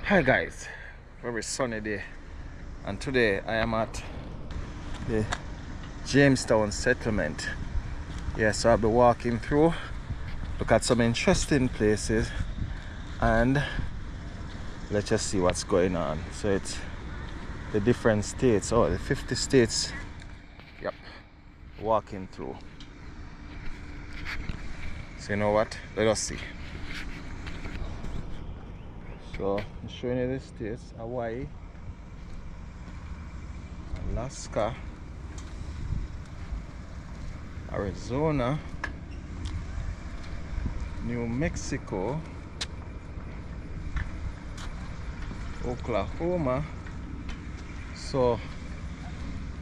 Hi guys, very sunny day, and today I am at the Jamestown Settlement. Yes, so I'll be walking through, look at some interesting places, and let's just see what's going on. So it's the different states, the 50 states, yep, walking through. So you know what, let us see. So I'm showing you the states: Hawaii, Alaska, Arizona, New Mexico, Oklahoma. So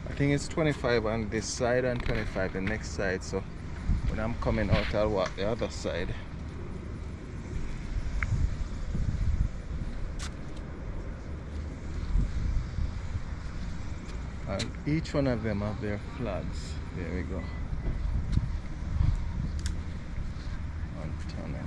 I think it's 25 on this side and 25 the next side. So when I'm coming out, I'll walk the other side. And each one of them have their flags. There we go. Montana.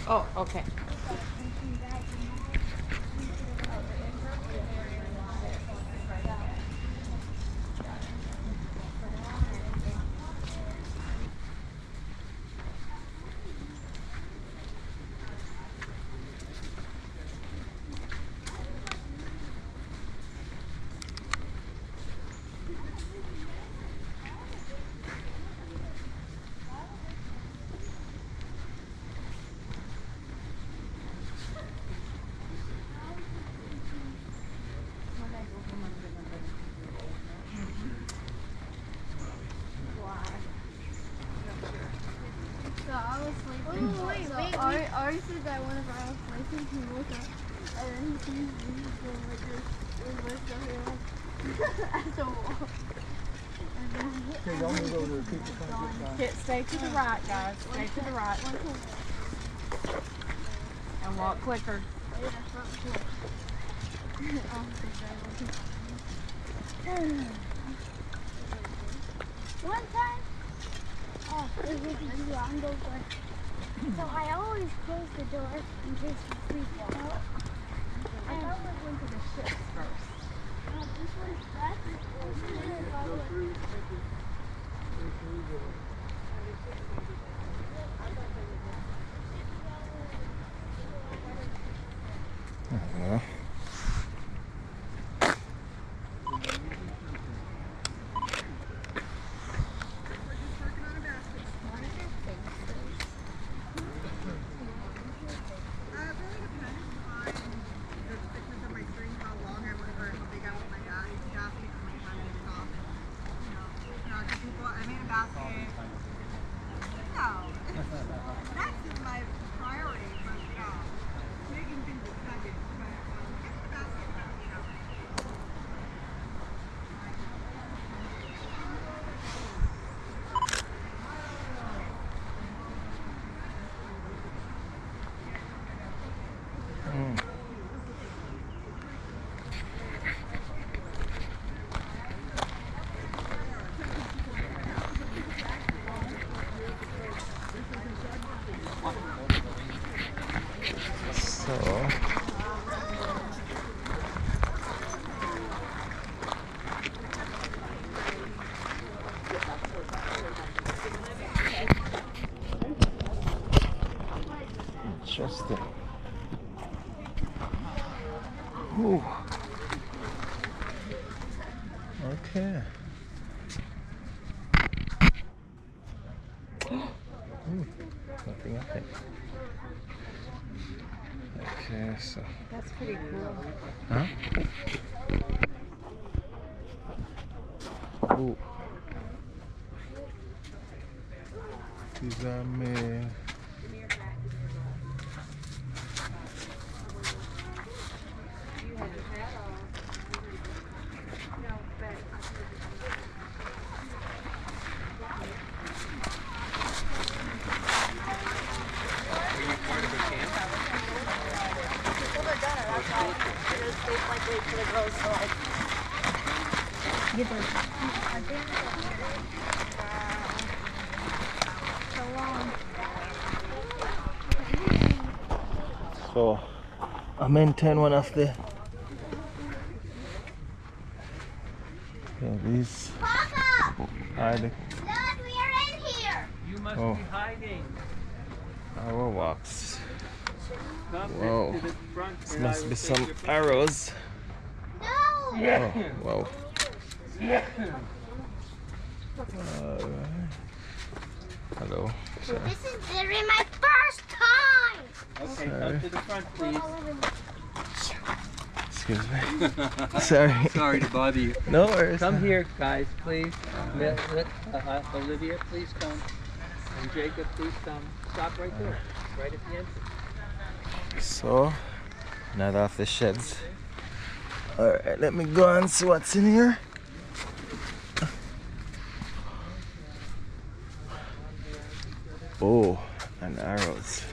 Oh, okay. Ari said that whenever I was sleeping, he woke up and then he sees me going like this. It was like at the wall. Okay, y'all move over to keep the front Get, stay to the right, guys. Stay to the right. And walk quicker. One time, it was long over. So I always close the door in case the freak walks out. I thought we went to the ships first. This one's flat. Yeah. So interesting. Ooh. Okay. Nothing, I think. Okay, so. That's pretty cool. Huh? Ooh. These are made. So I maintain one of the these are the Dad, we are in here. You must Oh. be hiding. arrow walks. Come Whoa. to the front This and I must will be take some your picture. arrows. No. Oh, wow. Alright. Hello. Sorry. This is literally my first time. Okay, Sorry. come to the front, please. Excuse me. Sorry. Sorry to bother you. No worries. Come here, guys, please. Olivia, please come. And Jacob, please come. Stop right there, right at the entrance. So, another of the sheds. Alright, let me go and see what's in here. Oh, and arrows.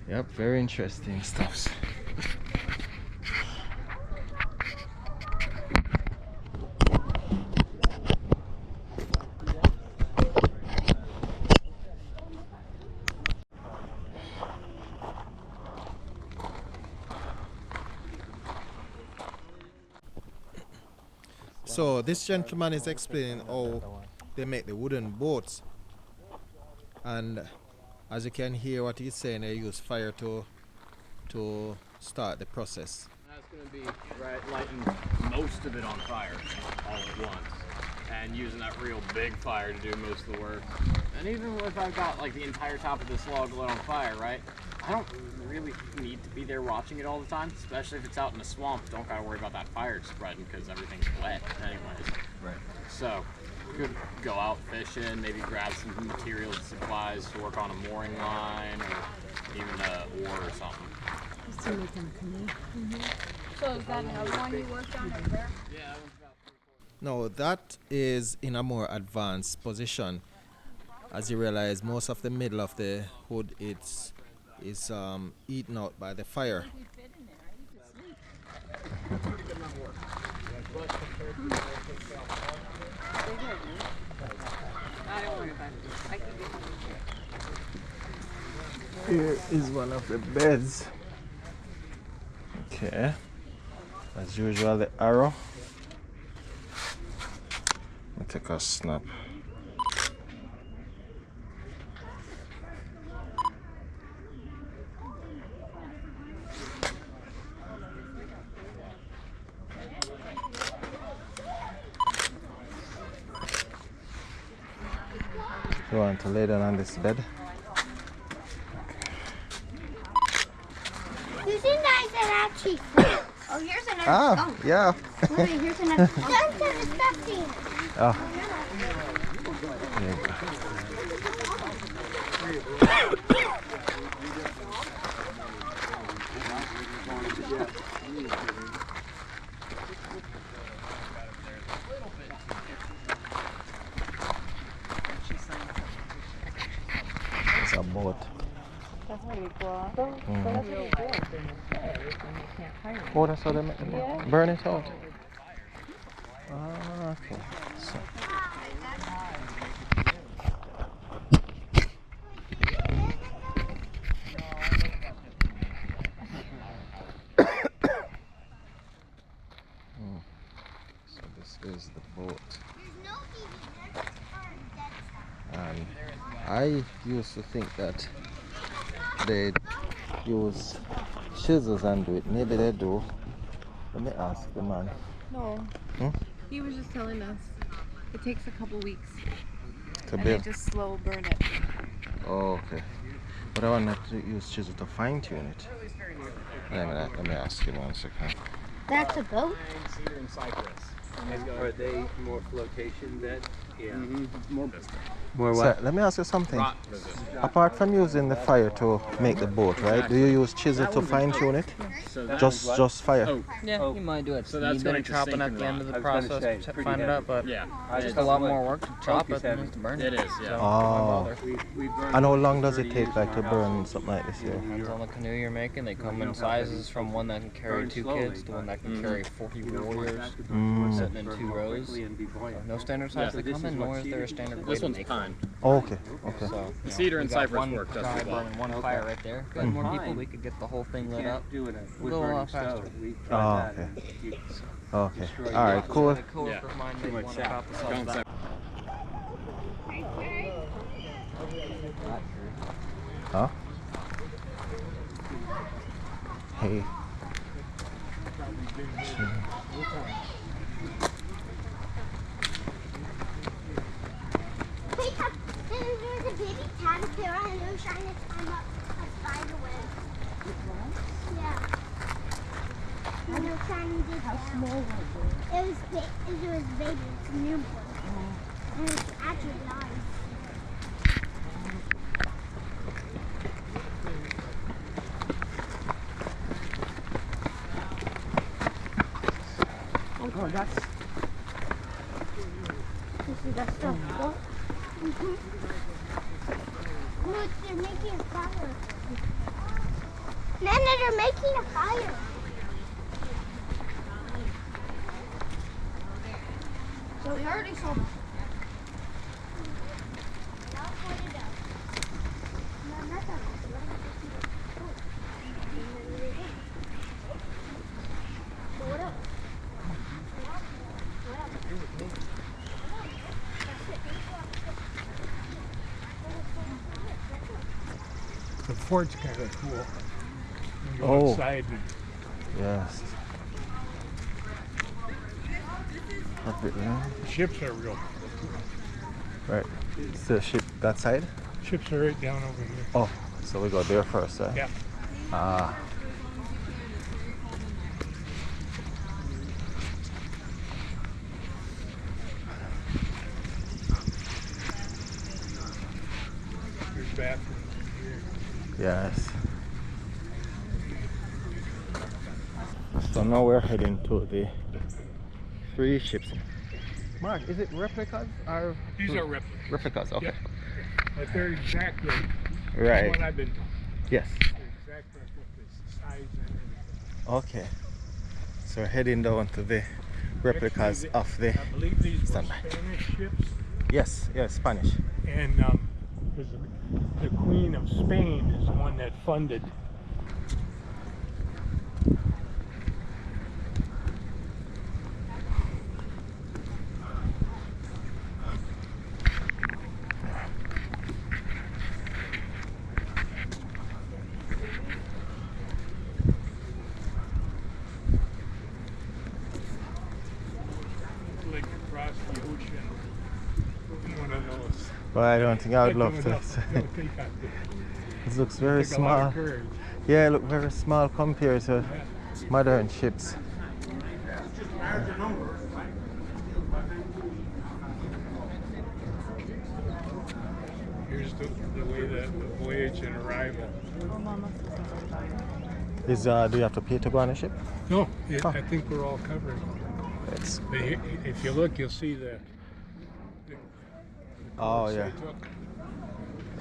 Yep, very interesting stuffs. So this gentleman is explaining how they make the wooden boats, and as you can hear what he's saying, they use fire to start the process. That's going to be lighting most of it on fire all at once, and using that real big fire to do most of the work. And even if I've got like the entire top of this log lit on fire, right? I don't really need to be there watching it all the time, especially if it's out in the swamp. Don't gotta worry about that fire spreading because everything's wet anyways. Right. So, could go out fishing, maybe grab some materials and supplies to work on a mooring line or even a oar or something. Just to make them canoe. So is that another one you worked on over there? Yeah, that one's about 3/4. Now that is in a more advanced position. As you realize, most of the middle of the hood is eaten out by the fire. Here is one of the beds. Okay, as usual, the arrow. I'll take a snap. You want to lay down on this bed? You think I said actually? Oh, here's another. Ah, yeah. Wait, here's another. Don't say disgusting. Oh. It's a boat. That's pretty cool. Oh, that's how they make the boat. Burn it out. Ah, okay. So. So this is the boat. And I used to think that they use chisels and do it. Maybe they do. Let me ask the man. No. Hmm? He was just telling us it takes a couple weeks To and they build. just slow burn it. Oh, okay. But I want to use chisel to fine tune it. Let me ask him 1 second. That's a boat. Cedar and cypress. Are they more flotation then? Yeah. More More So, let me ask you something. rot resistant. Apart from using the fire to make the boat, right? Do you use chisel to fine tune it? So that Just fire. Oh, Yeah, you might do it. So that's Speed going and to chopping sink at and the end rot. of the I was gonna process say, it's to pretty find it up, but yeah. it's just a lot more work to chop it than it is to burn it. It is, yeah. So, Oh. why bother? we burned And how long does it 30 take years like in to our burn house. something like this here? Depends on the canoe you're making. They come You in know how sizes they from one that can carry burn 2 slowly, kids to one that can carry 40 warriors. Sitting in 2 rows. No standard size So they this come is in, what nor is there a cedar- standard way This to one's make pine. Oh, okay, okay. So, The cedar and we got cypress one work just guy as well. burning one fire right there. If we had more people, we could get the whole thing lit up. Do it We'll go a lot wood-burning faster. stove. We Oh, tried that. okay. and you- Okay. Destroy All right, it. cool. A coworker of mine made much one sap. about the size Don't of that. say. Huh? Hey. Hey, there's a baby caterpillar and it was trying to climb up a spider web. Yeah. And it was trying to get How small was it? It was baby. It's a newborn. And it's actually alive. Oh, that's You see that stuff? Mm-hmm. Look, they're making a fire. Nana, they're making a fire. So we already saw them. Now put it up. No, not that one. So what else? the fort's kind of cool. You go Oh. outside and Yes. Perfect, yeah. ships are real. Right. It's the ship that side? Ships are right down over here. Oh, so we go there first, eh? Yeah. Ah. There's bathrooms in here. Yes. So now we're heading to the 3 ships. Mark, is it replicas or These are replicas. replicas? Okay. Yeah. But they're exactly Right. the one I've been Yes. The exact replica, the size and everything. Okay. So we're heading down to the replicas Actually, of the. I believe these were Standby. Spanish ships, Yes, yes, Spanish. and the Queen of Spain is the one that funded. Like across the ocean. One of those. But I don't think I would love to. Don't think I did. It looks very Take a lot small. of courage. Yeah, it looks very small compared to modern ships. Here's the way that the voyage and arrival. Is do you have to pay to go on a ship? No, I think we're all covered. It's, But if you look, you'll see the oh course yeah, they took.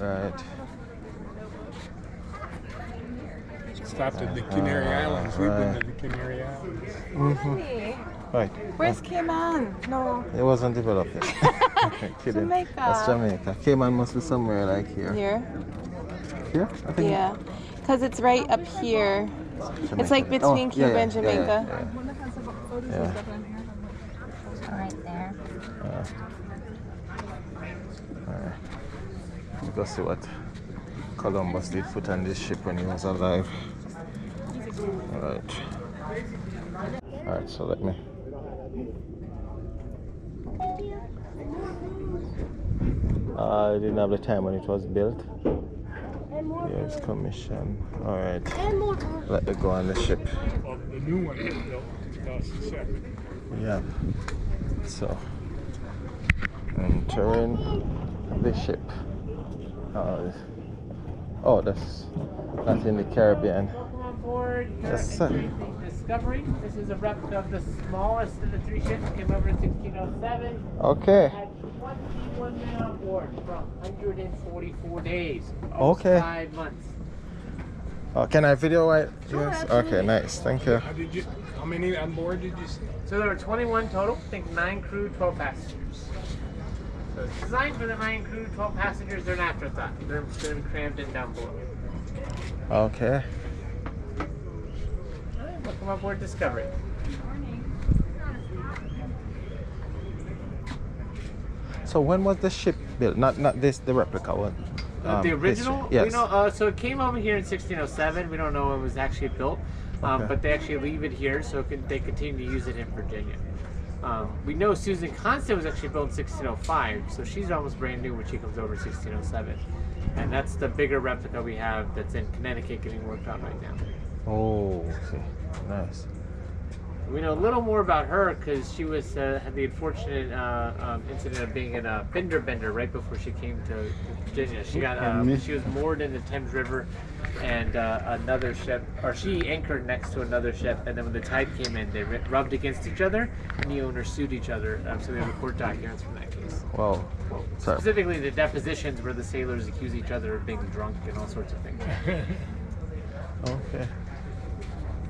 right. Stopped at the Canary Islands. We've been right. to the Canary Islands. Honey, Right. where's Cayman? No. It wasn't developed yet. Kidding. Jamaica. That's Jamaica. Cayman must be somewhere like here. Here? Here? I think. Yeah. Because it's right up here. Jamaica. It's like between Oh, yeah, Cuba yeah, and Jamaica. Yeah. Right there. Alright. Let's go see what Columbus did put on this ship when he was alive. Alright. Alright, so let me. I didn't have the time when it was built. Yes, commission. Alright. Let it go on the ship. Well, the new one was built in 2007. Yeah. So, entering the ship. Oh, that's in the Caribbean. Welcome on board. Yes, sir. Discovery. This is a replica of the smallest of the three ships. Came over in 1607. Okay. Had 21 men on board from 144 days. Almost Okay. 5 months. Can I video it? Yes. Okay, nice. Thank you. How many on board did you say? So there were 21 total. I think 9 crew, 12 passengers. So it's designed for the 9 crew, 12 passengers. They're an afterthought. They're going to be crammed in down below. Okay. All right, welcome on board Discovery. So when was the ship built? Not this, the replica one. The original? history. Yes. We know, so it came over here in 1607. We don't know when it was actually built, Okay. but they actually leave it here, so they continue to use it in Virginia. We know Susan Constant was actually built in 1605, so she's almost brand new when she comes over in 1607. And that's the bigger replica we have that's in Connecticut getting worked on right now. Oh, okay. Nice. We know a little more about her because she was had the unfortunate incident of being in a fender bender right before she came to Virginia. She got she was moored in the Thames River, and another ship, or she anchored next to another ship, and then when the tide came in, they rubbed against each other, and the owners sued each other. So we have court documents from that case. Wow. Sorry. Specifically, the depositions where the sailors accuse each other of being drunk and all sorts of things. Okay.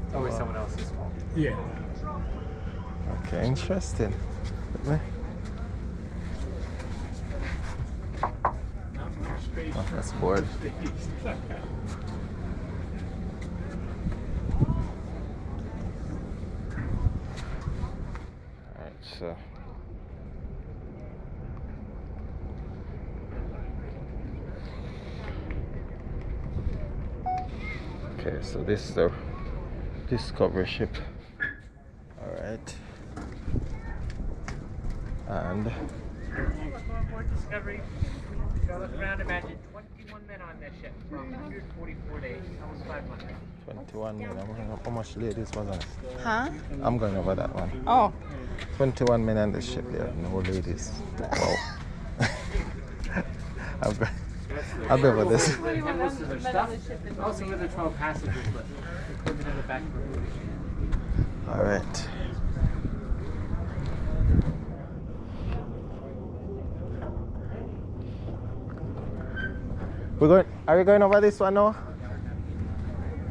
It's always someone else's fault. Yeah. Okay, interesting. Let me- Oh, that's bored. Alright, so. Okay, so this is the Discovery ship. Alright. And Welcome on board Discovery. Go look around, imagine 21 men on this ship for 144 days, almost 5 months. 21 men. I'm going how much ladies was on it? Huh? I'm going over that one. Oh. 21 men on the ship there, no ladies. Wow. I'll be over this. And most of their stuff. Also with the 12 passengers list, included in the back room. Alright. Are we going over this one now?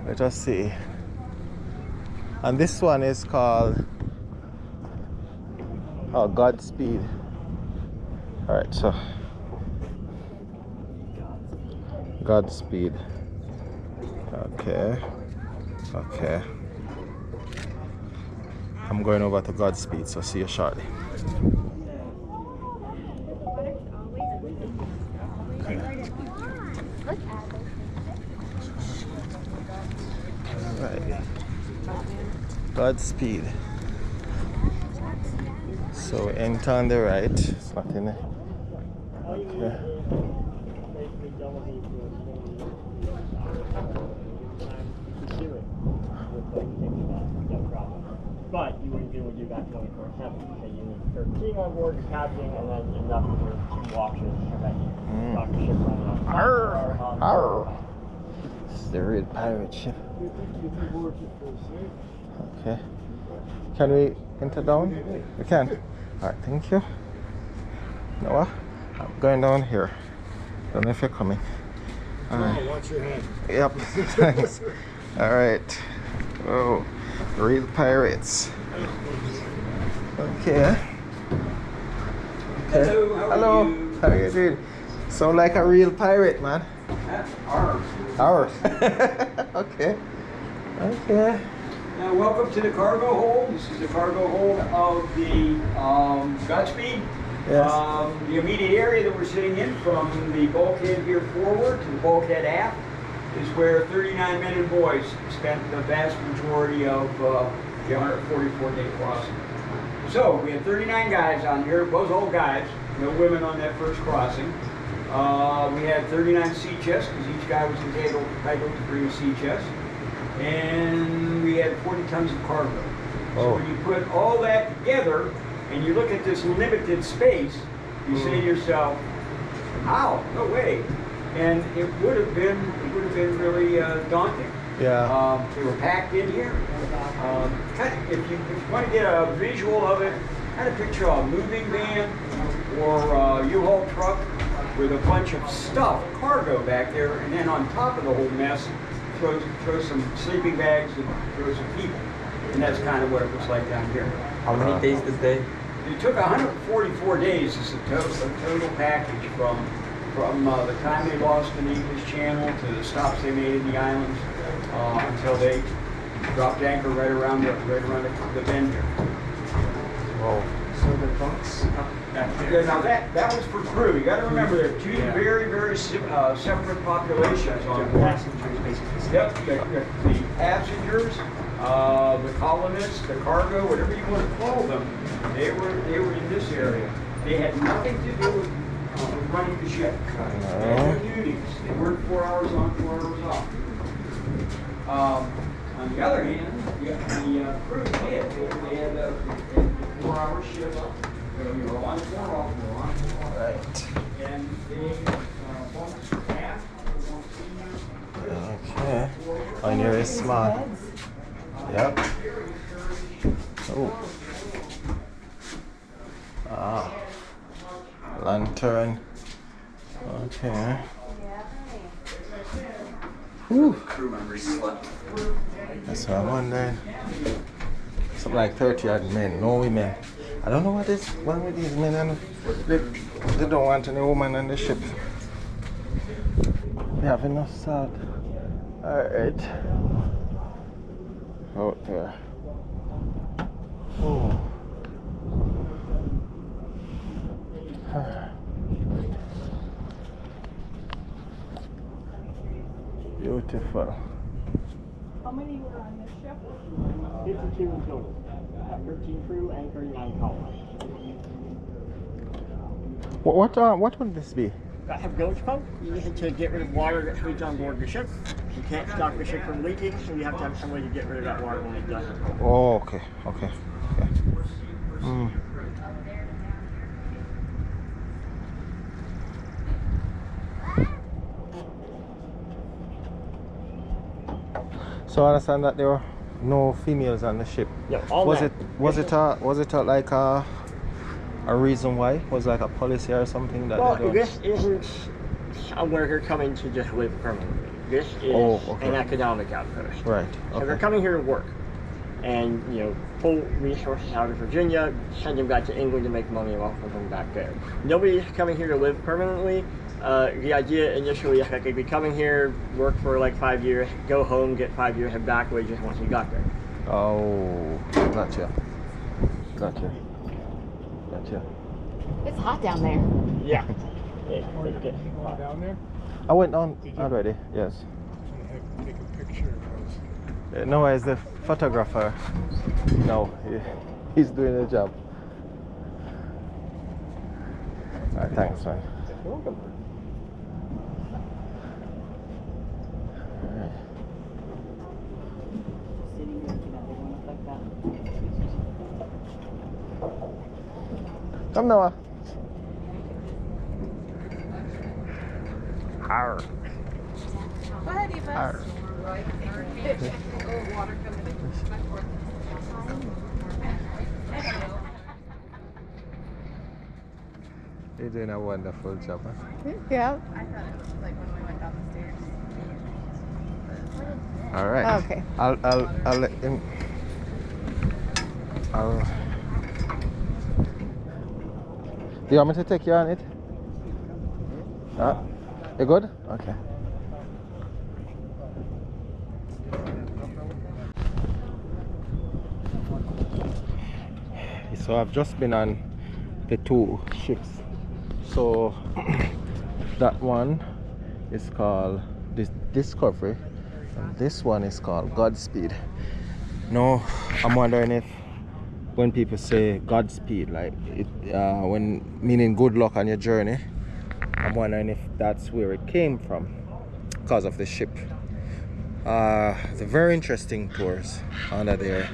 Let us see. And this one is called Godspeed. Alright, so Godspeed. Okay. Okay. I'm going over to Godspeed, so see you shortly. Alright. Godspeed. So enter on the right. It's not in there. Okay. But you wouldn't be able to do that 24/7. So you need 13 on board, the captain, and then enough for 2 watches so that you lock the ship running. Arr! Arr! It's the real pirate ship. Okay. Can we enter down? We can. Alright, thank you. Noah, I'm going down here. Don't know if you're coming. Alright. Watch your hand. Yep. Thanks. Alright. Oh, real pirates. Okay. Hello, Hello. How are you doing? Sound like a real pirate, man. Ours. Ours. Okay. Okay. Now, welcome to the cargo hold. This is the cargo hold of the Godspeed. Yes. The immediate area that we're sitting in, from the bulkhead here forward to the bulkhead aft, is where 39 men and boys spent the vast majority of the 144-day crossing. So we had 39 guys on here. It was all guys, no women on that first crossing. We had 39 sea chests, because each guy was entitled to bring a sea chest. And we had 40 tons of cargo. So when you put all that together and you look at this limited space, you say to yourself, how? No way. And it would have been really daunting. Yeah. They were packed in here. If you want to get a visual of it, kind of picture a moving van or a U-Haul truck with a bunch of stuff, cargo back there, and then on top of the whole mess, throw some sleeping bags and throw some people. And that's kind of what it looks like down here. How many days did they? It took 144 days as a total package from the time they lost in the English Channel to the stops they made in the islands until they dropped anchor right around the bend here. Whoa. So the bunks up back there. Yeah, now that was for crew. You got to remember there are two very, very separate populations on board. Passengers, basically. Yep, the passengers, the colonists, the cargo, whatever you want to call them, they were in this area. They had nothing to do with running the ship. They had no duties. They worked 4 hours on, 4 hours off. On the other hand, the crew did. They had a 4-hour shift. You were on 4 off, you were on 4 off. Right. And they bumped half. Okay. On your smart. Yep. Oh. Ah. Lantern. Okay. Whew. Crew members slept. That's what I'm wondering. Something like 30 odd men, no women. I don't know what is wrong with these men, and they don't want any woman on the ship. They have enough salt. Alright. Out there. Oh. Beautiful. How many were on this ship? 52 in total. 13 crew, anchor, 9 colonies. What would this be? I have gauge pump. You need to get rid of water that leaks on board the ship. You can't stop the ship from leaking, so you have to have some way to get rid of that water when it does. Oh, okay. So I understand that there were no females on the ship. Yeah, all was men. Was it like a reason why? Was it like a policy or something that Well, they don't? this isn't where they're coming to just live permanently. This is an economic outpost. Right. So they're coming here to work and, you know, pull resources out of Virginia, send them back to England to make money off of them back there. Nobody's coming here to live permanently. The idea initially is that they'd be coming here, work for like 5 years, go home, get 5 years of back wages once you got there. Oh, gotcha. Gotcha. Gotcha. It's hot down there. Yeah. Down there? I went on already, yes. Take a picture of us. No, as the photographer. No, he's doing the job. Alright, thanks, man. You're welcome. Come Noah. Arr. Go ahead, Eva. Arr. Water coming in. You're doing a wonderful job, huh? Yeah. I thought it was like when we went down the stairs. All right. Okay. I'll let him. Do you want me to take you on it? You good? Okay. So I've just been on the 2 ships. So that one is called Discovery, and this one is called Godspeed. No, I'm wondering if when people say Godspeed, like it, when meaning good luck on your journey, I'm wondering if that's where it came from, because of the ship. The very interesting tours under there,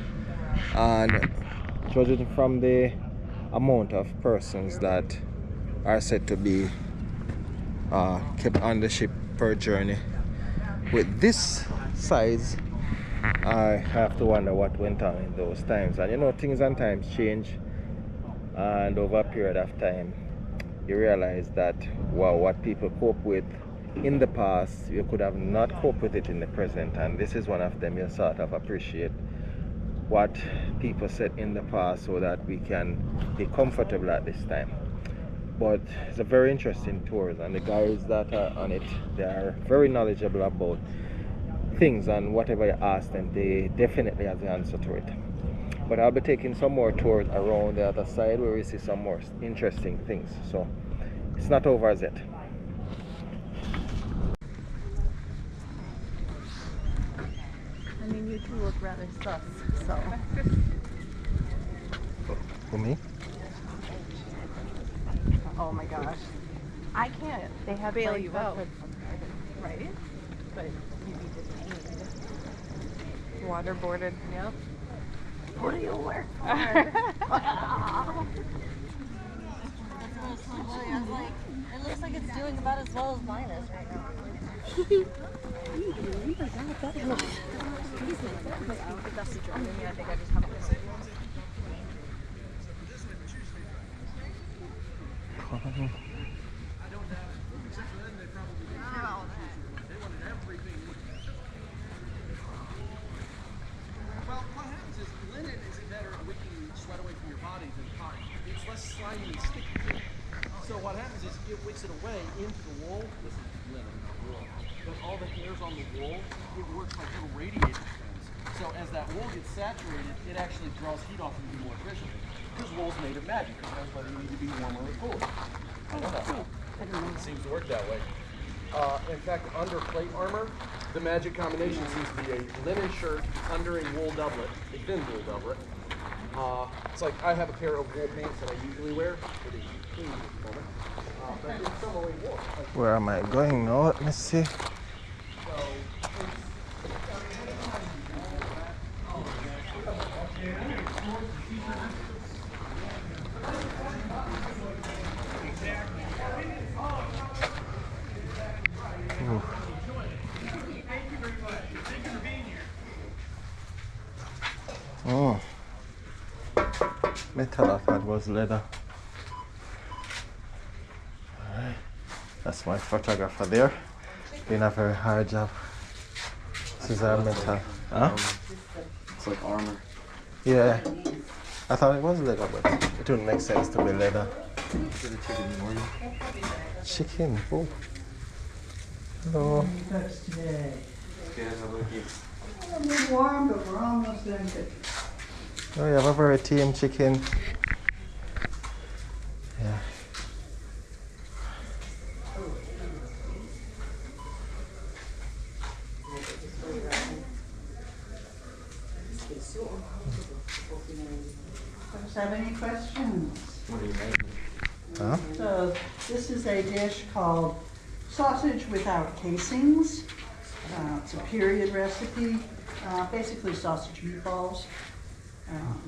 and judging from the amount of persons that are said to be kept on the ship per journey, with this size, I have to wonder what went on in those times. And you know, things and times change, and over a period of time you realize that, wow, what people cope with in the past, you could have not coped with it in the present. And this is one of them. You sort of appreciate what people said in the past so that we can be comfortable at this time. But it's a very interesting tour, and the guys that are on it, they are very knowledgeable about things, and whatever you ask them, they definitely have the answer to it. But I'll be taking some more tours around the other side where we see some more interesting things. So it's not over as yet. I mean, you two look rather sus, so. For me? Oh my gosh. I can't. They have bail you out. Right? But you'd be detained. Waterboarded. Yep. What do you wear? It looks like it's doing about as well as mine is right now. Well, what happens is linen is better at wicking sweat away from your body than cotton. It's less slimy and sticky. So what happens is it wicks it away into the wool. This is linen, not wool. But all the hairs on the wool, it works like little radiator fans. So as that wool gets saturated, it actually draws heat off you more efficiently. Because wool's made of magic. That's why they need to be warmer or cooler. I don't know. It seems to work that way. In fact, under plate armor, the magic combination seems to be a linen shirt under a wool doublet, a thin wool doublet. It's like I have a pair of wool pants that I usually wear for the heat at the moment. But it's some way warm. Where am I going now? Let me see. Oh, metal I thought was leather. Alright. That's my photographer there. Doing a very hard job. This is our mental. Huh? It's like armor. Yeah. I thought it was leather, but it wouldn't make sense to be leather. Chicken. Oh. Hello. Today. It's A little warm, but we're almost empty. Oh, you have a very tame chicken. Yeah. Folks have any questions? what are you making? Huh? So this is a dish called sausage without casings. It's a period recipe. Basically sausage meatballs,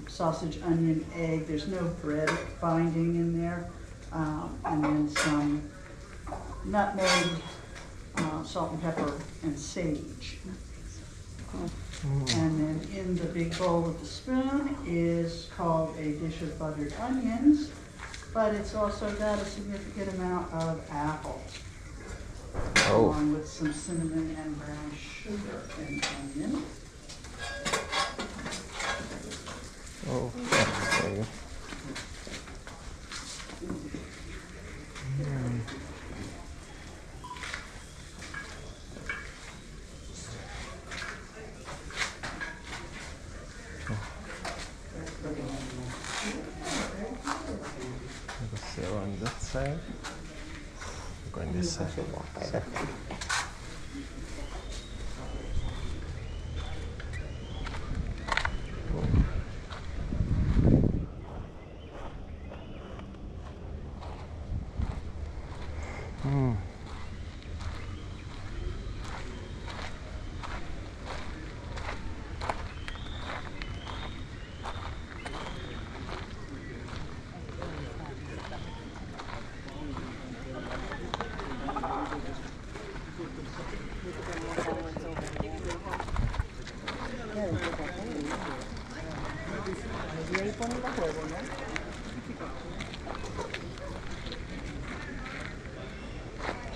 sausage, onion, egg. There's no bread binding in there. And then some nutmeg, salt and pepper, and sage. And then in the big bowl with the spoon is called a dish of buttered onions, but it's also got a significant amount of apples, along with some cinnamon and brown sugar and onion. Oh, that's very good. Let's on that side. Go on this side.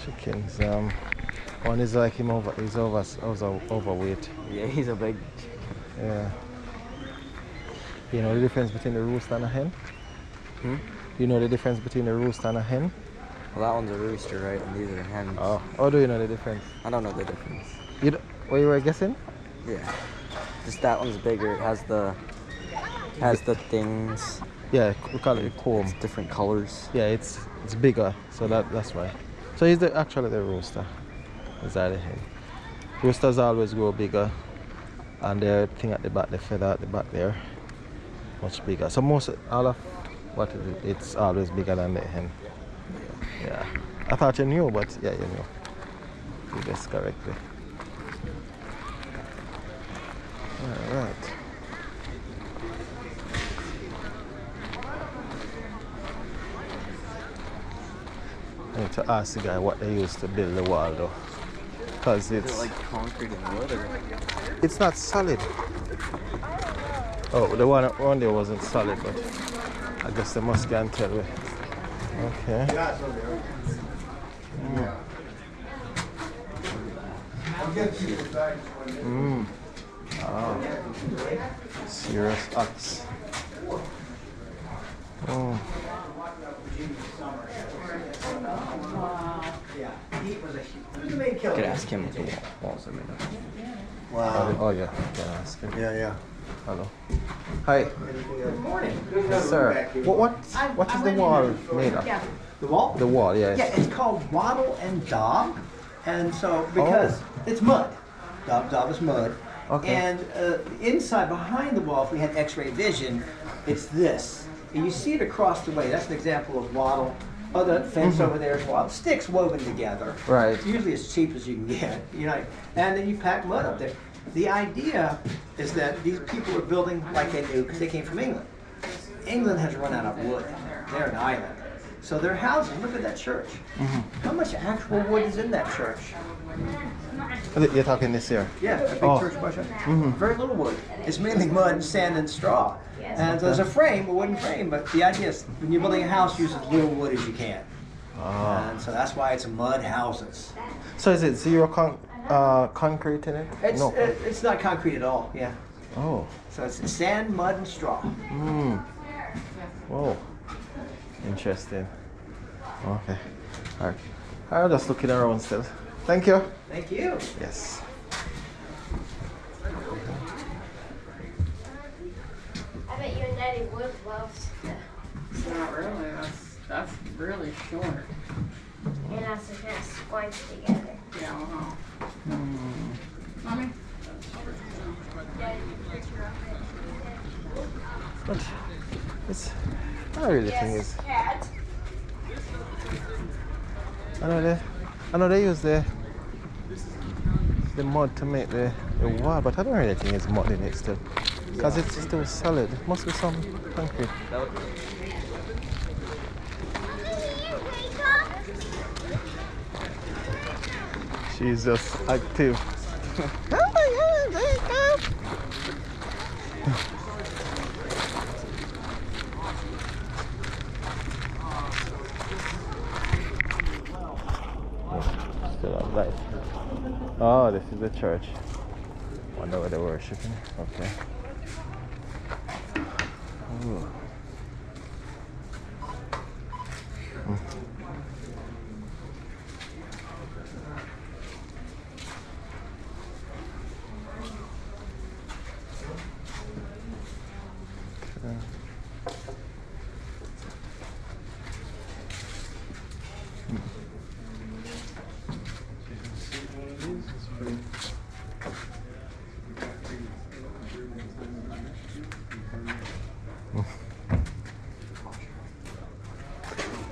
Chickens. One is like him he's overweight. Yeah, he's a big. Yeah. You know the difference between the rooster and a hen? You know the difference between a rooster and a hen? Well, that one's a rooster, right? And these are hens. Oh. How do you know the difference? I don't know the difference. You what you were guessing? Yeah. Just that one's bigger. It has the things. Yeah, we call it a comb. It's different colors. Yeah, it's bigger, so that's why. So he's actually the rooster. Is that the hen? Roosters always grow bigger, and the thing at the back, the feather at the back there, much bigger. So all of what it's always bigger than the hen. Yeah. I thought you knew, but yeah, you knew. You guessed correctly. All right. I need to ask the guy what they used to build the wall though. Because it's like concrete and wood, or? It's not solid. Oh, the one there wasn't solid, but I guess they must can tell me. Okay. Ah. Serious axe. Oh. You could ask him what the walls are made of. Wow. Oh yeah, can ask him. Yeah. Hello. Hi. Good morning. Yes, sir. What is the wall made of? Yeah. The wall? The wall, yes. Yeah, it's called wattle and daub. And so, because it's mud. Daub is mud. Okay. And inside, behind the wall, if we had x-ray vision, it's this. And you see it across the way. That's an example of wattle. Oh, the fence over there is wattle. Sticks woven together. Right. It's usually as cheap as you can get. You know, and then you pack mud up there. The idea is that these people are building like they do because they came from England. England has run out of wood. They're an island. So their houses, look at that church. How much actual wood is in that church? You're talking this here? Yeah, a big church Russia. Very little wood. It's mainly mud, sand, and straw. And so there's a frame, a wooden frame, but the idea is when you're building a house, use as little wood as you can. And so that's why it's mud houses. So is it zero concrete in it? It's not concrete at all, yeah. Oh. So it's sand, mud, and straw. Whoa. Interesting. Okay. All right. I'm just looking around still. Thank you. Thank you. Yes. I bet you and Daddy would love to. Not really. That's really short. And that's just kind of squished together. Yeah. Mommy. But it's not really the thing is. Cat. I know they use the mud to make the wall, but I don't really think it's mud in it still. Because it's still solid. It must be some concrete. She's just active. Still alive. Oh, this is the church. Wonder where they're worshiping. Okay. Ooh.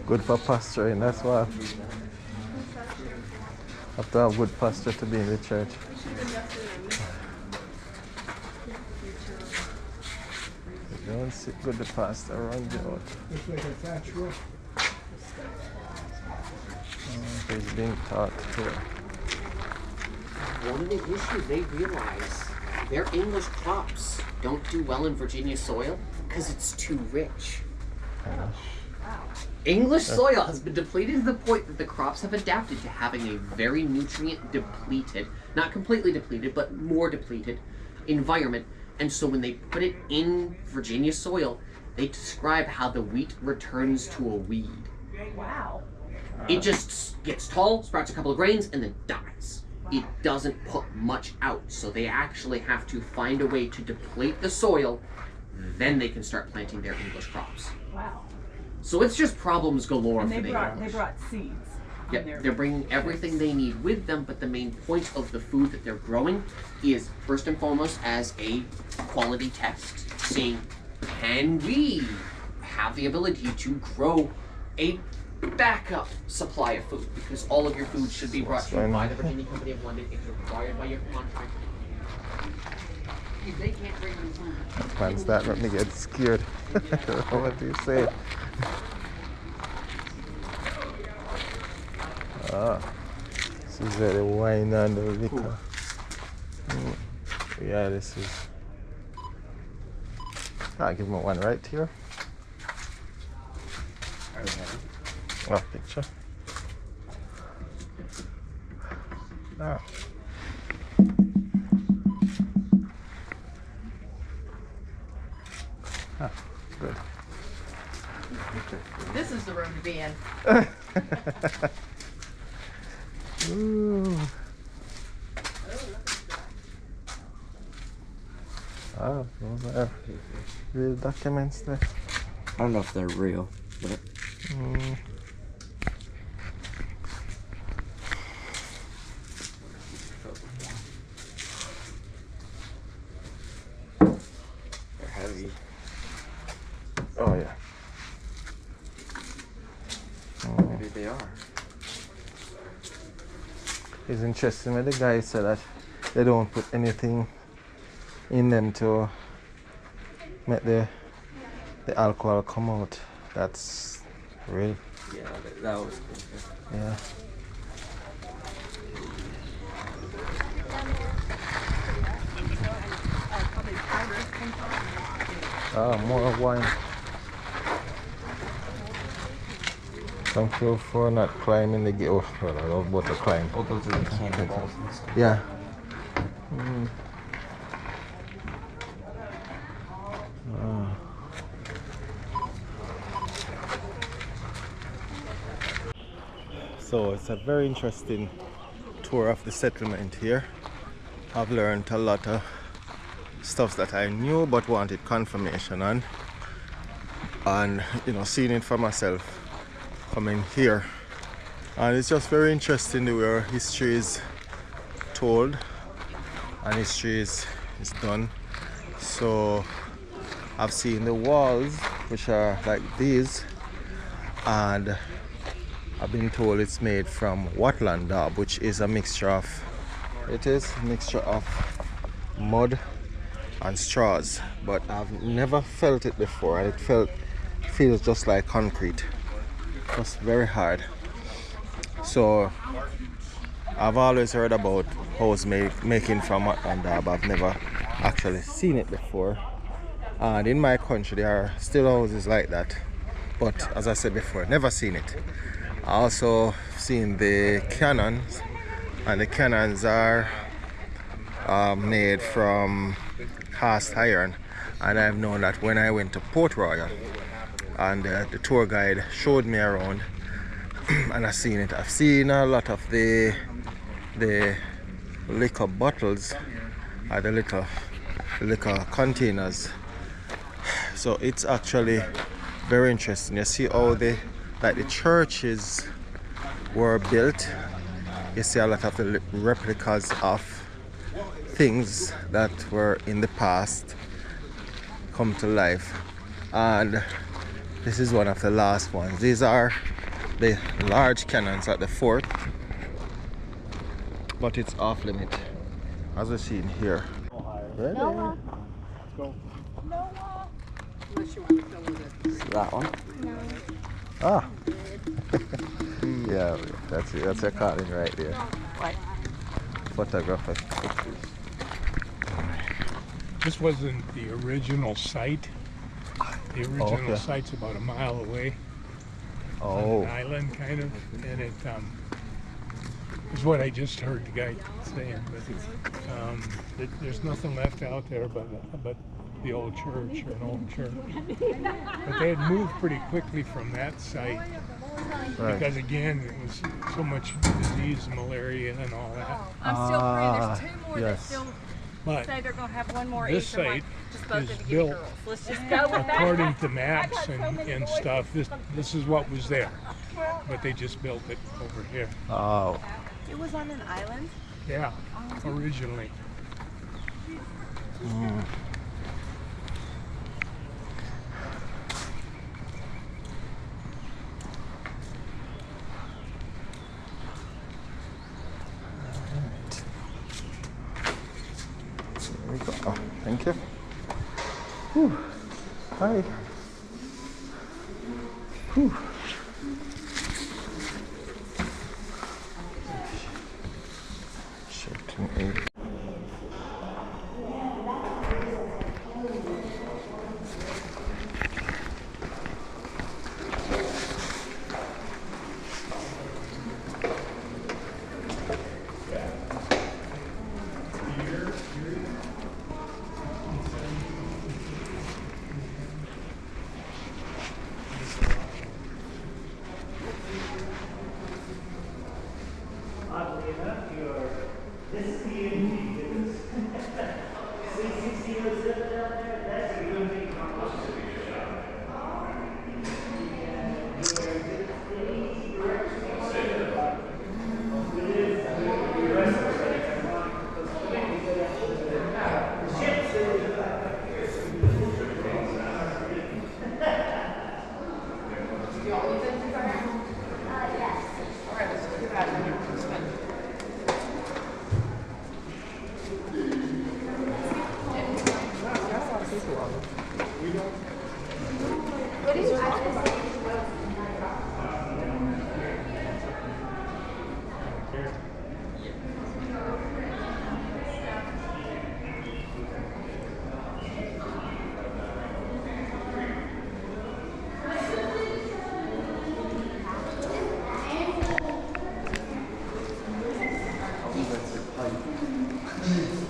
Good for pastoring, that's why. Have to have good pastor to be in the church. You don't see good the pastor around you out. Looks like a thatch roof. He's being taught here. One of the issues they realize, their English crops don't do well in Virginia soil because it's too rich. English soil has been depleted to the point that the crops have adapted to having a very nutrient depleted, not completely depleted, but more depleted environment. And so when they put it in Virginia soil, they describe how the wheat returns to a weed. Wow. It just gets tall, sprouts a couple of grains, and then dies. It doesn't put much out, so they actually have to find a way to deplete the soil, then they can start planting their English crops. Wow. So it's just problems galore And for they the English. brought seeds. Yeah, they're bringing everything they need with them, but the main point of the food that they're growing is first and foremost as a quality test, seeing can we have the ability to grow a backup supply of food, because all of your food should be brought to you by the Virginia Company of London. It's required by your contract. If they can't bring them food. Man's that let me get scared. What do you say? This is where the wine and the liquor. Yeah, this is. I'll give him one right here. Oh, picture. Ah. Ah, good. This is the room to be in. Ooh. Oh, those are real documents there. I don't know if they're real, but they're heavy. Oh yeah. Maybe they are. It's interesting when the guy said that they don't put anything in them to make the alcohol come out. That's real. Yeah, that was cool. Yeah. Ah, more wine. Thank you for not climbing the gate. Oh, well, I love both to climb. All those are the cannonballs and stuff. Yeah. Mm. So it's a very interesting tour of the settlement here. I've learned a lot of stuff that I knew but wanted confirmation on, and seeing it for myself coming here, and it's just very interesting the way our history is told and history is done. So I've seen the walls, which are like these, and I've been told it's made from watland daub, which is a mixture of mud and straws, but I've never felt it before, and it feels just like concrete, just very hard. So I've always heard about house making from watland daub. I've never actually seen it before, and in my country there are still houses like that, but as I said before, never seen it. I also seen the cannons, and the cannons are made from cast iron, and I've known that when I went to Port Royal and the tour guide showed me around and I've seen it. I've seen a lot of the liquor bottles, the liquor containers. So it's actually very interesting. You see how the churches were built. You see a lot of the replicas of things that were in the past come to life, and this is one of the last ones. These are the large cannons at the fort, but it's off limit, as we've seen here. Ready? Noah. Let's go. Noah. Unless you want to film with it. That one? No. Ah. Yeah, that's your calling right there. What? Photography. This wasn't the original site. The original okay. site's about a mile away on Oh. an island, kind of, and it is what I just heard the guy saying. But there's nothing left out there but the old church, or an old church. But they had moved pretty quickly from that site. Right. Because again, it was so much disease, malaria, and all that. I'm still praying. There's two more that yes. still But say they're going to have one more this Easter one. site Supposed is to give built girls. Let's just go with that. according to maps and stuff. This is what was there, but they just built it over here. Oh. It was on an island. Yeah, originally. Mm. There we go. Oh, thank you. Whew. Hi. Whew. Shooting eight. We don't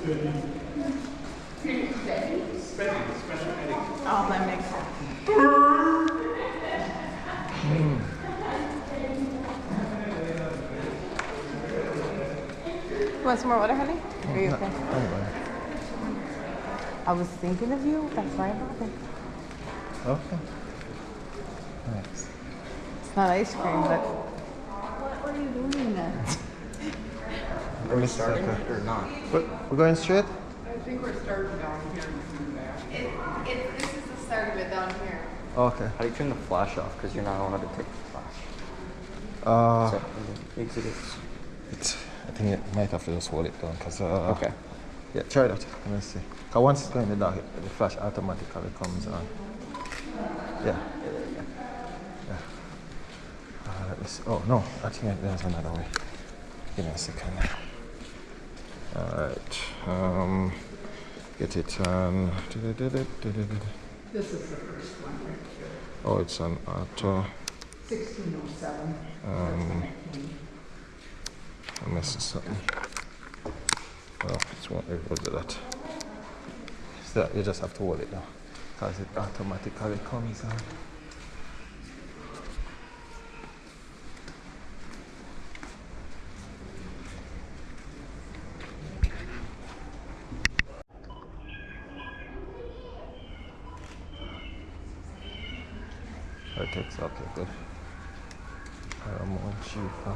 Oh, that makes sense. You want some more water, honey? Are you okay? I was thinking of you. That's why I brought it. Okay. Nice. It's not ice cream, but... What are you doing then? Are we starting or not? We're going straight? I think we're starting down here. This is the start of it down here. Okay. How do you turn the flash off? Because you're not allowed to take the flash. So, exit it. I think it might have to just hold it down because okay. Yeah, try that. Let me see. Because once it's going in the dark, the flash automatically comes on. Yeah. Let me see. Oh no, I think there's another way. Give me a second. Alright. Get it on. This is the first one right here. Oh, it's on auto. 1607. I missed something. Well, it's won't be able to do that. So you just have to hold it now because it automatically comes on. It takes, okay, good. More cheaper.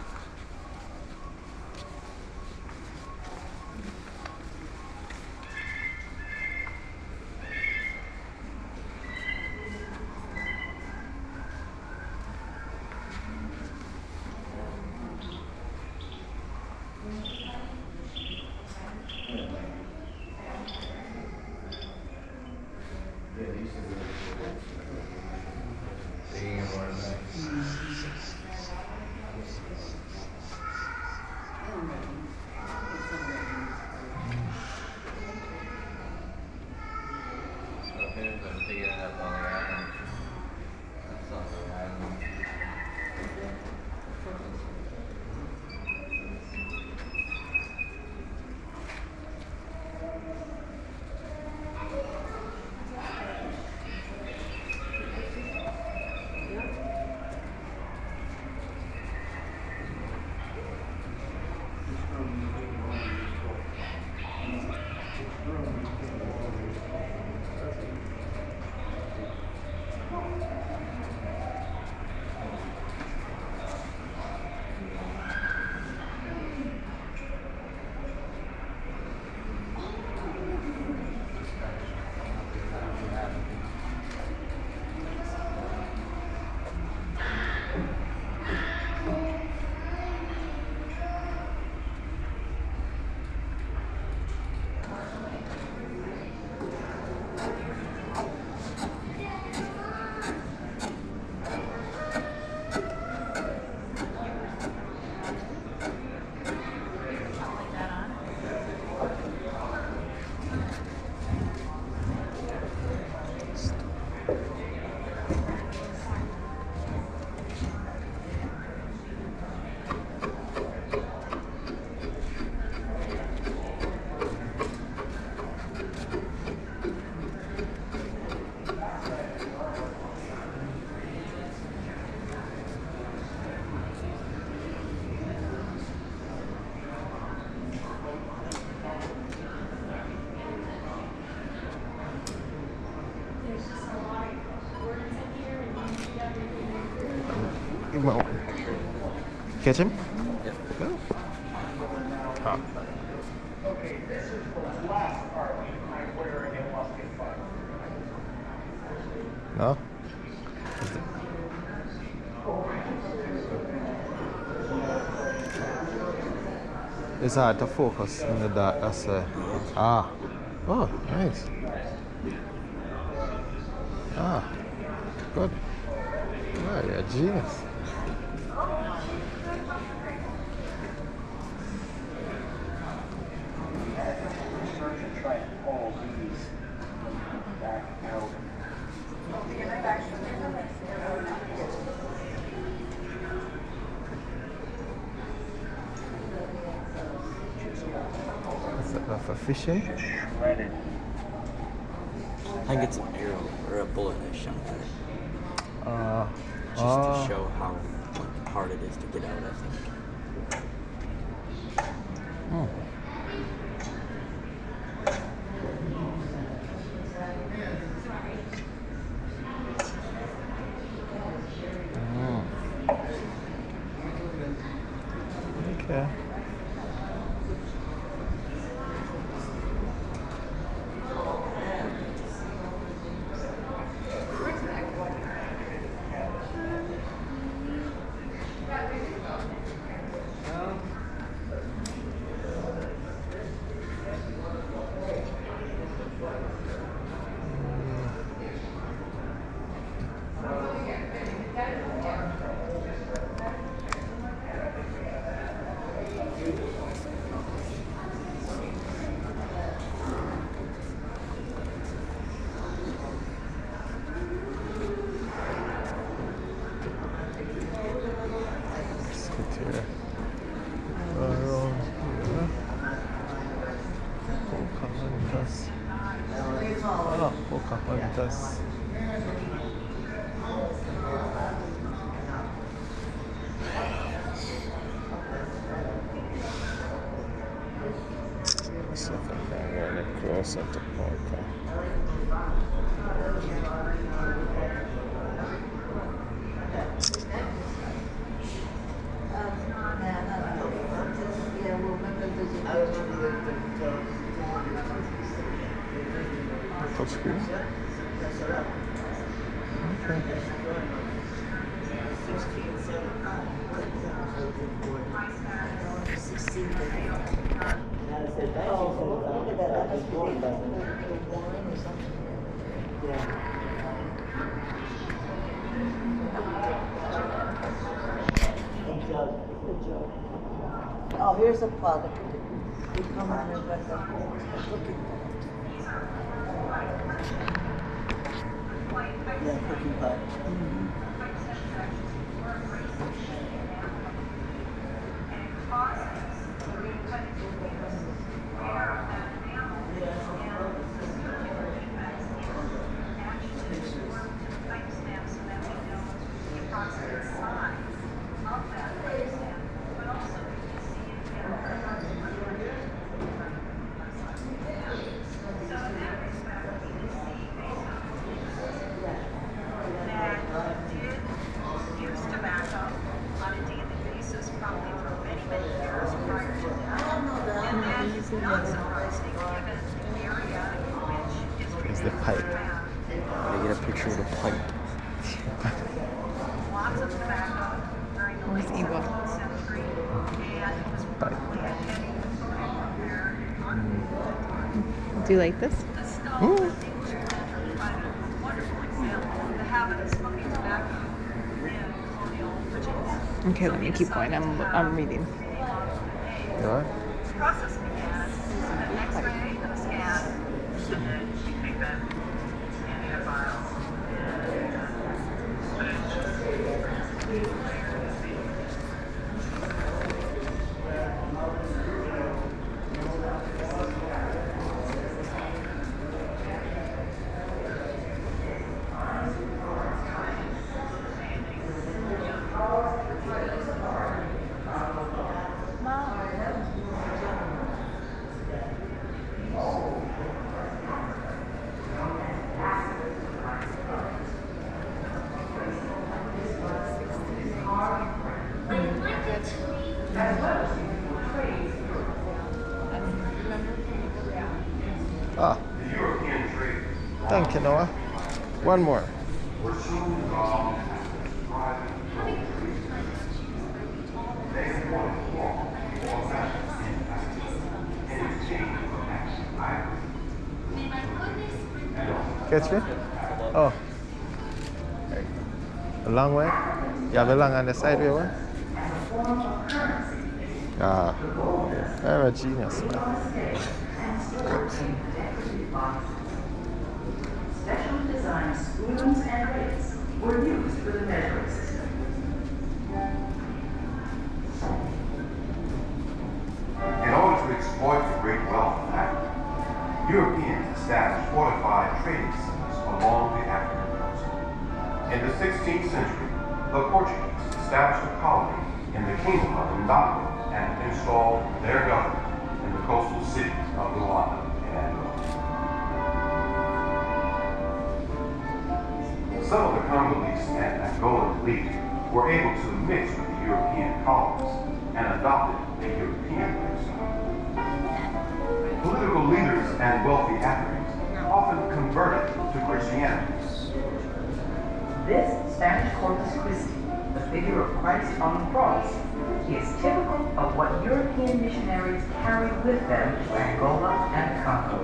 Catch him? Yep. Go. Ah. Okay, this is the last part I'm wearing in musket fight. No? It's hard to focus in the dark, that's ah. Oh, nice. Ah, good. Oh, you're a genius. Try and pull these back out. That's for fishing. Shredded. I think it's an arrow or a bullet that shot at it. Just to show how hard it is to get out, I think. Oh. Okay. Pocahontas. Oh, Pocahontas. So if I can run it closer to Pocahontas. Touchscreen. Okay. Oh, here's a plug. We come on and let them cooking. Yeah, cooking pot. Here's the pipe. I get a picture of the pipe. Where's Eva? Do you like this? Mm. Okay, let me keep going. I'm reading. You are? Ah. Thank you, Noah. One more. Catch me? Oh. A long way? You have a long on the side wheel one? Ah. I'm a genius, man. Good. Specially designed spoons and weights were used for the measuring system. In order to exploit the great wealth of Africa, Europeans established fortified trading centers along the African coast. In the 16th century, the Portuguese established a colony in the kingdom of Napo and installed their government in the coastal cities of Luanda and Angola. Some of the Congolese and Angolan elites were able to mix with the European colonists and adopted a European lifestyle. Political leaders and wealthy Africans often converted to Christianity. This Spanish Corpus Christi, the figure of Christ on the cross, is typical of what European missionaries carried with them to Angola and Congo.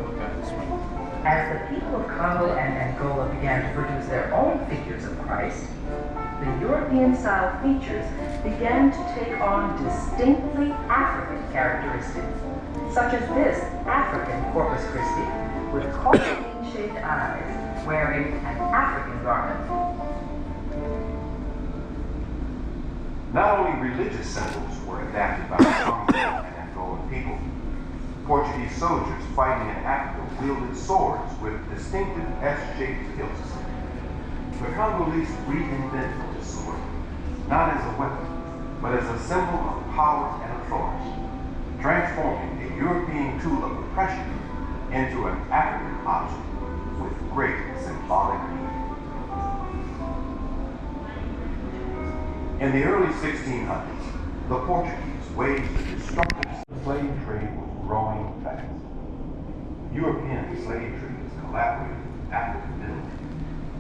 As the people of Congo and Angola began to produce their own figures of Christ, the European-style features began to take on distinctly African characteristics, such as this African Corpus Christi with coffin-shaped eyes, wearing an African garment. Not only religious symbols were adapted by the Congo and Angolan people. Portuguese soldiers fighting in Africa wielded swords with distinctive S-shaped hilts. The Congolese reinvented the sword, not as a weapon, but as a symbol of power and authority, transforming a European tool of oppression into an African object with great symbolic meaning. In the early 1600s, the Portuguese waged a destructive slave trade was growing fast. European slave traders collaborated with African middlemen,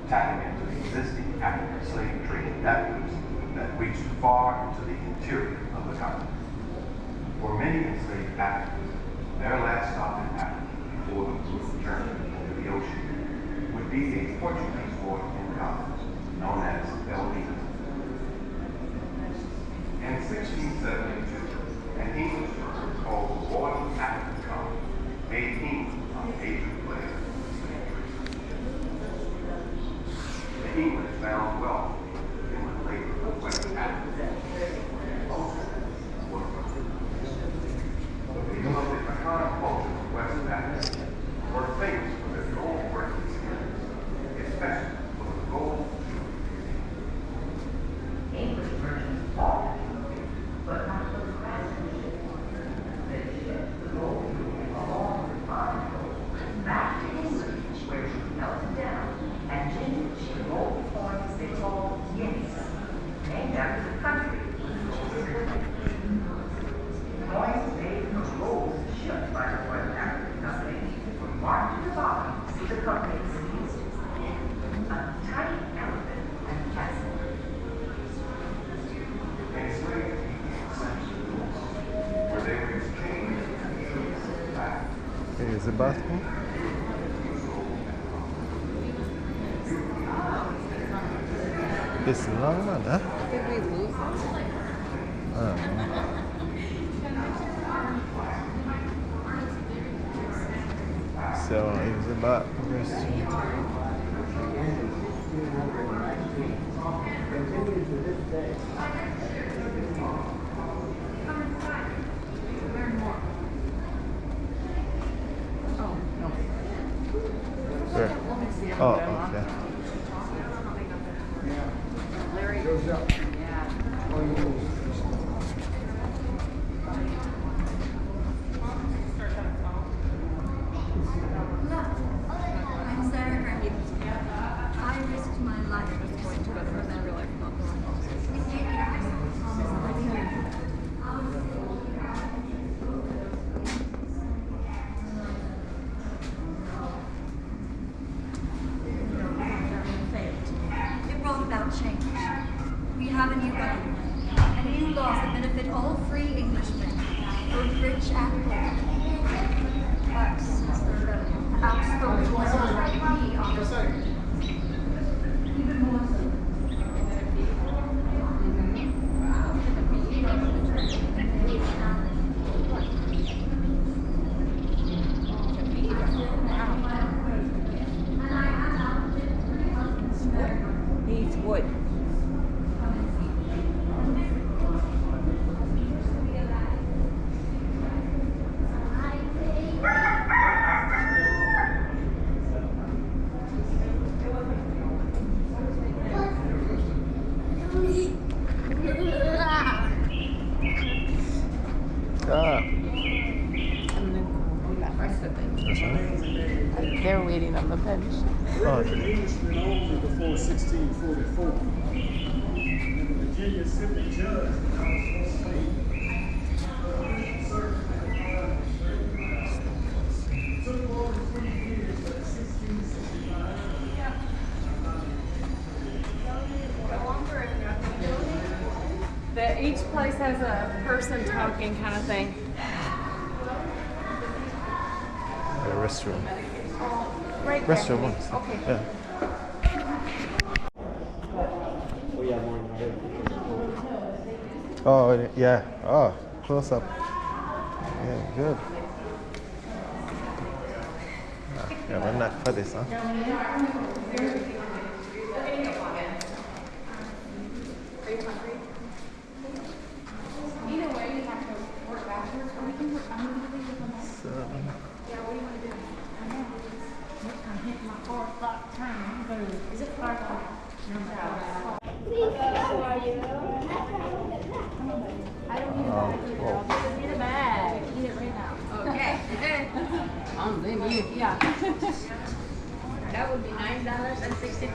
tapping into the existing African slave trade networks that reached far into the interior of the continent. For many enslaved Africans, their last stop in Africa before the brutal journey into the ocean would be a Portuguese port in Congo, known as Belvita. In 1672, an English firm called the Royal African Company made England a major player in slave trade. The English found wealth in human labor of West Africa. The people of the Pocahontas culture of West Africa were famous for their gold working skills, especially for the gold jewelry. English merchants bought but not the craftsmanship. They shipped the gold along with fine gold back to England, where she melted down and minted the gold coins they called guineas, named after the country. Coins made from gold shipped by the Royal African Company were marked to the bottom with the company's seals, a tiny elephant and castle. Enslaved where they were exchanged and traded back. Here's the bathroom. This is long one, huh? Did we lose it? I don't know. So here's the bathroom. Where? Oh, okay. Larry. Goes up. Yeah. I'm Sarah Hermit. I risked my life to It brought about change. We have a new government and new laws that benefit all free Englishmen, both rich and poor. But outspoken liberals like me are even more so. They're waiting on the bench. Oh. The Englishmen only before 1644. And the Virginia simply judged that I was slave. Took over 3 years, but 1665. Each place has a person talking kind of thing. The restroom. Right Restroom there. once. Okay. Yeah. Oh yeah. Oh, close up. Yeah, good. Yeah, we're not for this, huh? Yeah. That would be $9.62.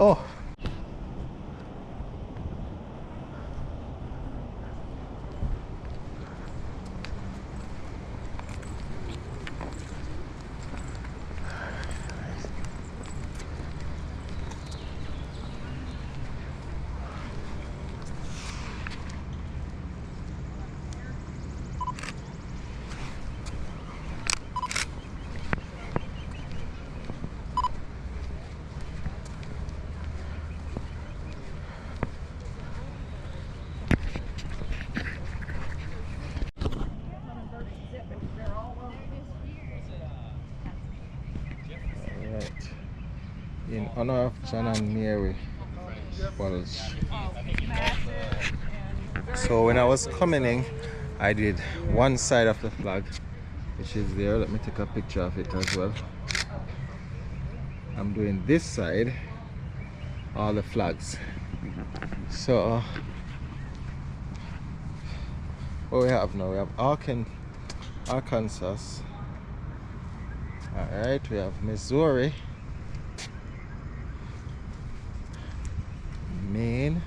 Oh. In honor of John and Mary Walsh. So when I was coming in, I did one side of the flag, which is there. Let me take a picture of it as well. I'm doing this side, all the flags. So what we have now, we have Arkansas. Alright, we have Missouri, Maine,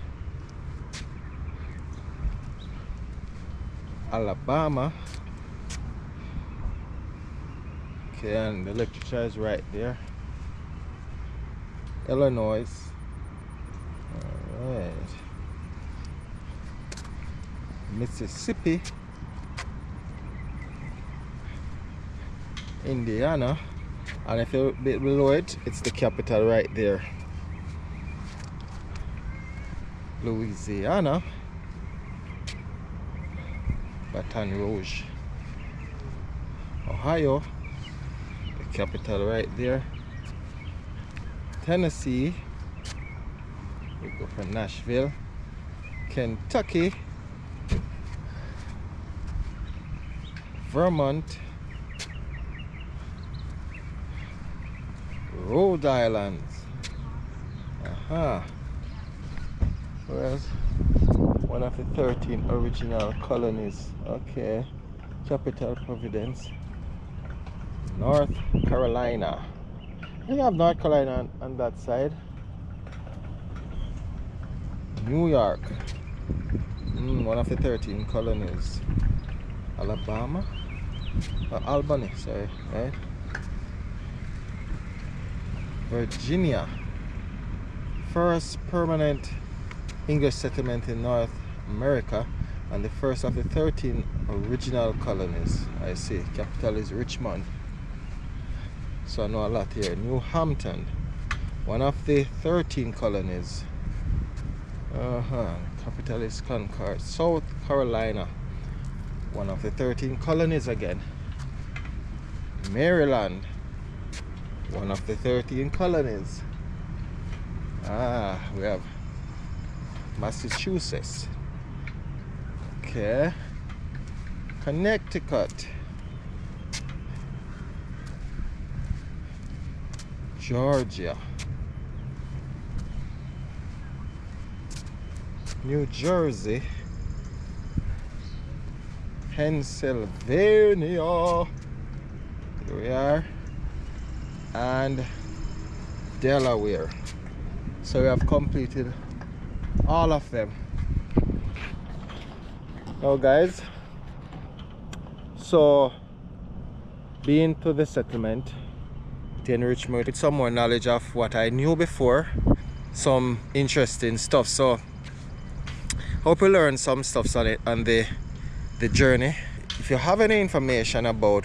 Alabama. Okay, and the literature is right there. Illinois. Alright. Mississippi. Indiana. And if you're a bit below it, it's the capital right there. Louisiana. Baton Rouge. Ohio, the capital right there. Tennessee, we go for Nashville. Kentucky, Vermont, Rhode Island. Where's one of the 13 original colonies? Okay, capital Providence. North Carolina. You have North Carolina on that side. New York. One of the 13 colonies. Alabama. Albany, sorry, right? Virginia. First permanent English settlement in North America and the first of the 13 original colonies. I see. Capital is Richmond. So I know a lot here. New Hampton, one of the 13 colonies. Capital is Concord. South Carolina, one of the 13 colonies again. Maryland, one of the 13 colonies. We have Massachusetts. Okay. Connecticut. Georgia. New Jersey. Pennsylvania. Here we are. And Delaware. So we have completed all of them. Now guys, so being to the settlement, it enriched me with some more knowledge of what I knew before, some interesting stuff. So hope you learn some stuff on it on the journey. If you have any information about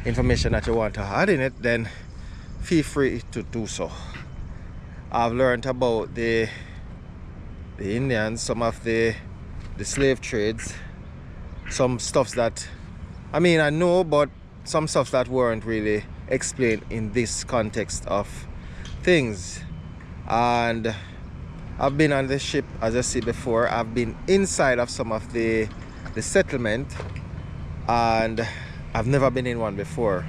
information that you want to add in it, then feel free to do so. I've learned about the Indians, some of the slave trades, some stuff that I know, but some stuff that weren't really explained in this context of things. And I've been on the ship, as I said before. I've been inside of some of the settlement, and I've never been in one before,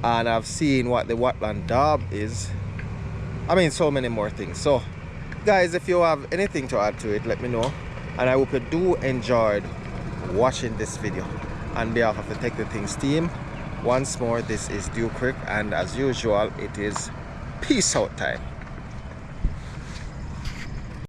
and I've seen what the Watland Dab is. So many more things. So guys, if you have anything to add to it, let me know, and I hope you do enjoyed watching this video. On behalf of the Take the Things team, once more, this is Duke Rick, and as usual, it is peace out time.